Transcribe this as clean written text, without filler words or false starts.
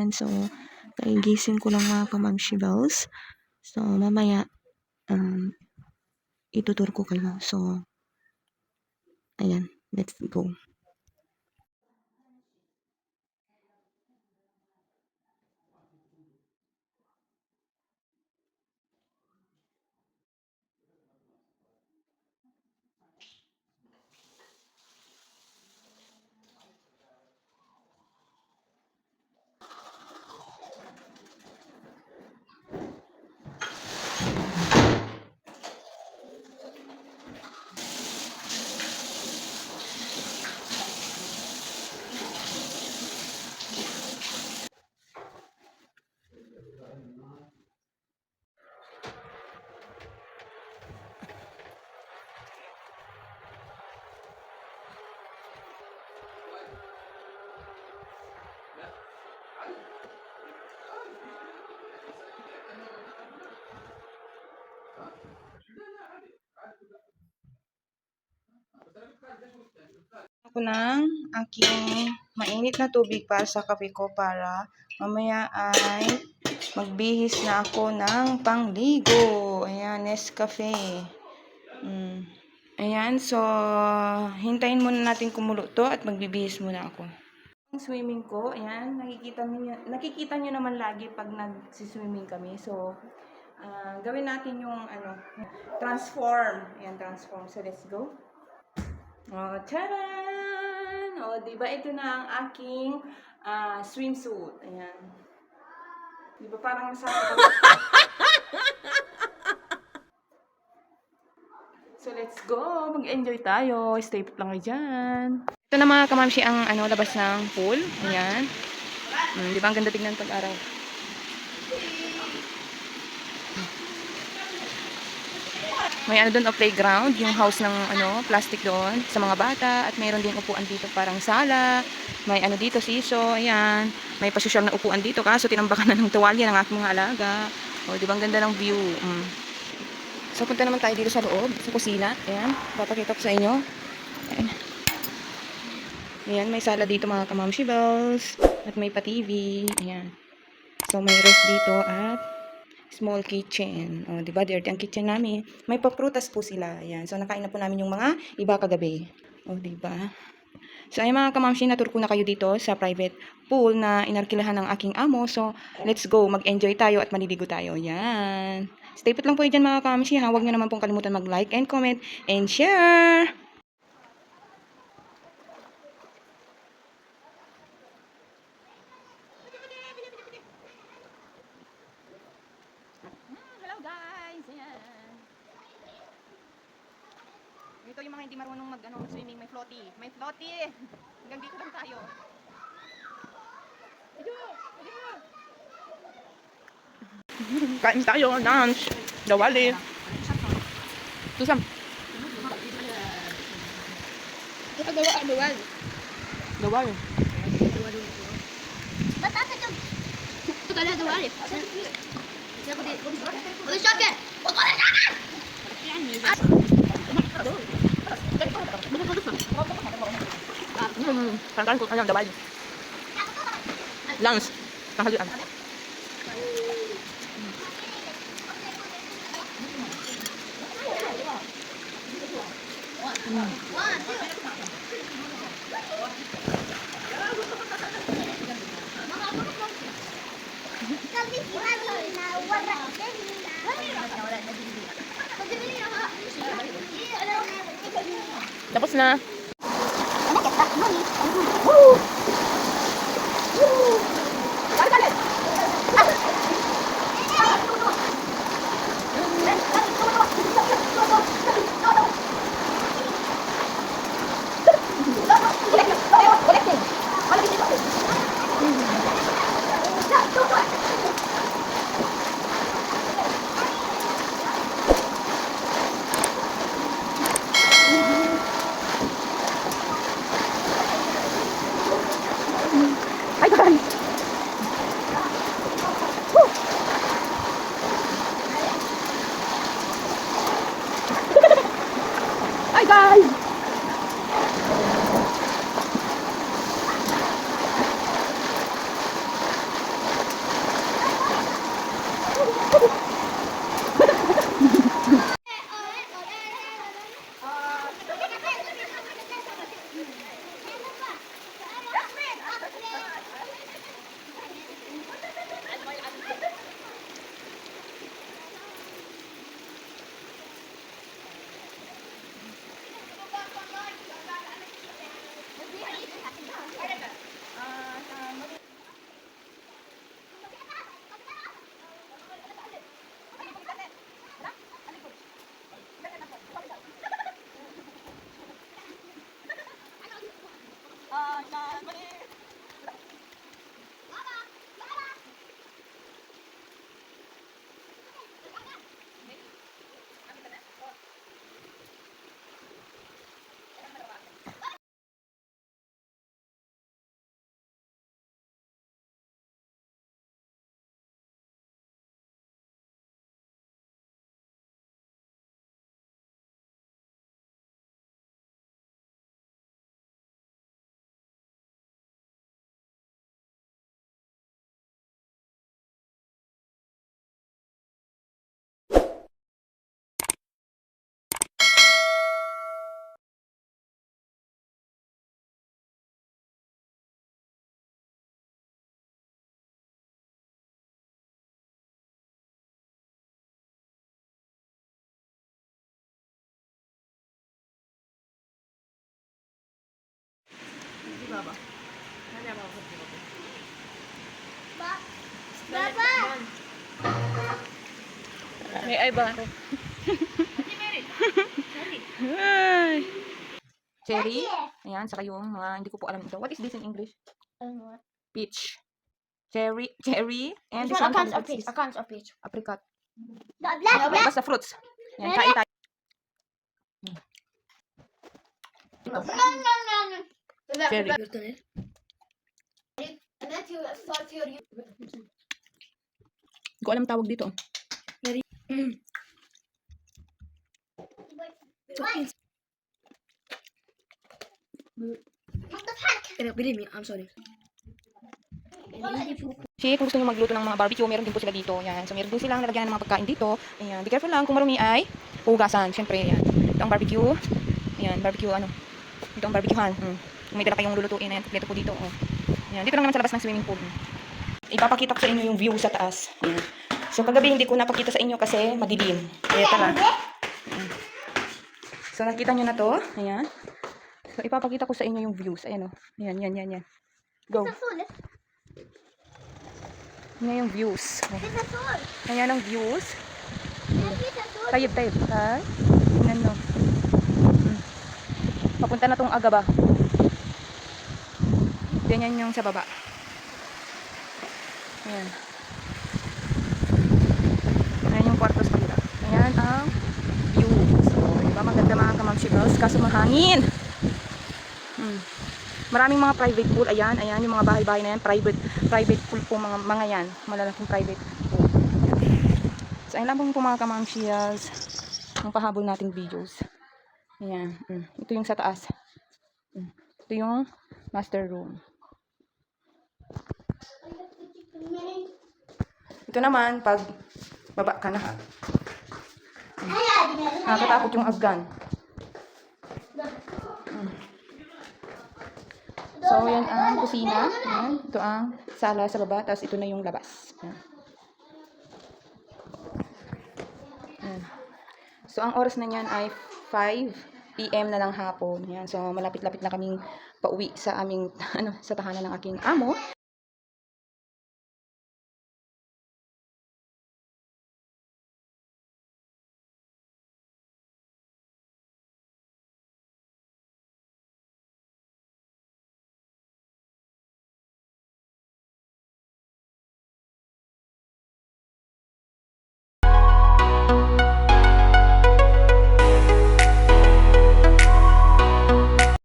Ayan, so, kaigising ko lang mga kamamshi bells. So, mamaya, itutur ko kayo. So, ayan, let's go. Ako ng aking mainit na tubig para sa kape ko para mamaya ay magbihis na ako ng pangligo. Ayan, Nescafe. Ayan, so hintayin muna natin kumulo to at magbibihis muna ako. Ang swimming ko, ayan, nakikita niyo naman lagi pag nag-swimming kami. So, gawin natin yung transform. Ayan, transform. So, let's go. Oh, taran! Oh, diba ito na ang aking swimsuit. Ayan. Diba parang sa... So, let's go. Mag-enjoy tayo. Stay put lang kayo dyan. Ito na mga kamamshi ang labas ng pool. Ayan. Diba ang ganda tignan pag-araw. May doon playground, yung house ng plastic doon sa mga bata at mayroon din upuan dito parang sala. May dito siso, ayan. May pasosyal na upuan dito kaso tinambakan na ng tuwalya ng aking mga alaga. O, di ba ang ganda ng view? So punta naman tayo dito sa loob, sa kusina. Ayan, papakita ko sa inyo. Ayan. Ayan, may sala dito mga kamamshi bells at may pa-TV. Ayan. So may ref dito at small kitchen. O, diba? Dirty ang kitchen namin. May paprutas po sila. Ayan. So, nakain na po namin yung mga iba kagabi. O, diba? So, ayan mga kamamshi, natur ko na kayo dito sa private pool na inarkilahan ng aking amo. So, let's go. Mag-enjoy tayo at maliligo tayo. Ayan. Stay put lang po dyan mga kamamshi. Huwag nyo naman pong kalimutan mag-like and comment and share. Ito yung mga hindi marunong swimming, may floaty. May floaty! Hanggang dito lang tayo. Kain tayo, lunch. Dawali. Tusam. Dawal. Dawal. Ba't asa dyan? Ito ka na dawali. Uy, shocker! Huwag ko na shocker! Kankan ko kanyang dawal. Lunch. Tanghalian. Tapos na. Ay, Baba! May ay ba? Ay. Cherry. Ayan, saka yung mga, hindi ko po alam ito. What is this in English? Peach. Cherry. And this one, what's this? Accounts of peach. Apricot. Black. Basta fruits. Ayan, kain tayo. Cherry. Hindi ko alam tawag dito. Believe me, I'm sorry. Kasi kung gusto nyo magluto ng mga barbecue, meron din po sila dito. Ayan. So, meron din silang lalagyan ng mga pagkain dito. Ayan. Be careful lang. Kung marumi ay hugasan. Siyempre, ayan. Ito ang barbecue. Ayan. Barbecue, ano. Ito ang barbecuehan. Kung may dala kayong lulutuin, ayan. Kompleto po dito. Oh. Ayan. Dito lang naman sa labas ng swimming pool. Ipapakita ko sa inyo yung view sa taas. Ayan. So, kagabi hindi ko napakita sa inyo kasi madilim. Kaya tara. Ayan. So, nakita nyo na to. Ayan. So, ipapakita ko sa inyo yung views. Ayan, oh. Ayan, yan. Go. Yan yung views. Ayan ang views. Tayib. Tay. Tingnan nyo. Papunta na tong Agaba. Ganyan yung sa baba. Ayan. Ayan yung kwartos pa dito. Ayan ang views. So, diba maganda mga kamamshibals? Kaso mahangin. Maraming mga private pool. Ayan yung mga bahay-bahay na yan. Private pool po mga yan. Malalaking private pool. Ayan. So, ayun lang po mga kamamshibals. Ang pahabol nating videos. Ayan. Ito yung sa taas. Ito yung master room. Ito naman, pag baba ka na. Nakakatakot yung afghan. So, yan ang kusina. Ayan. Ito ang sala sa baba. Tapos ito na yung labas. Ayan. Ayan. So, ang oras na yan ay 5 PM na ng hapon. Ayan. So, malapit-lapit na kaming pauwi sa aming, sa tahanan ng aking amo.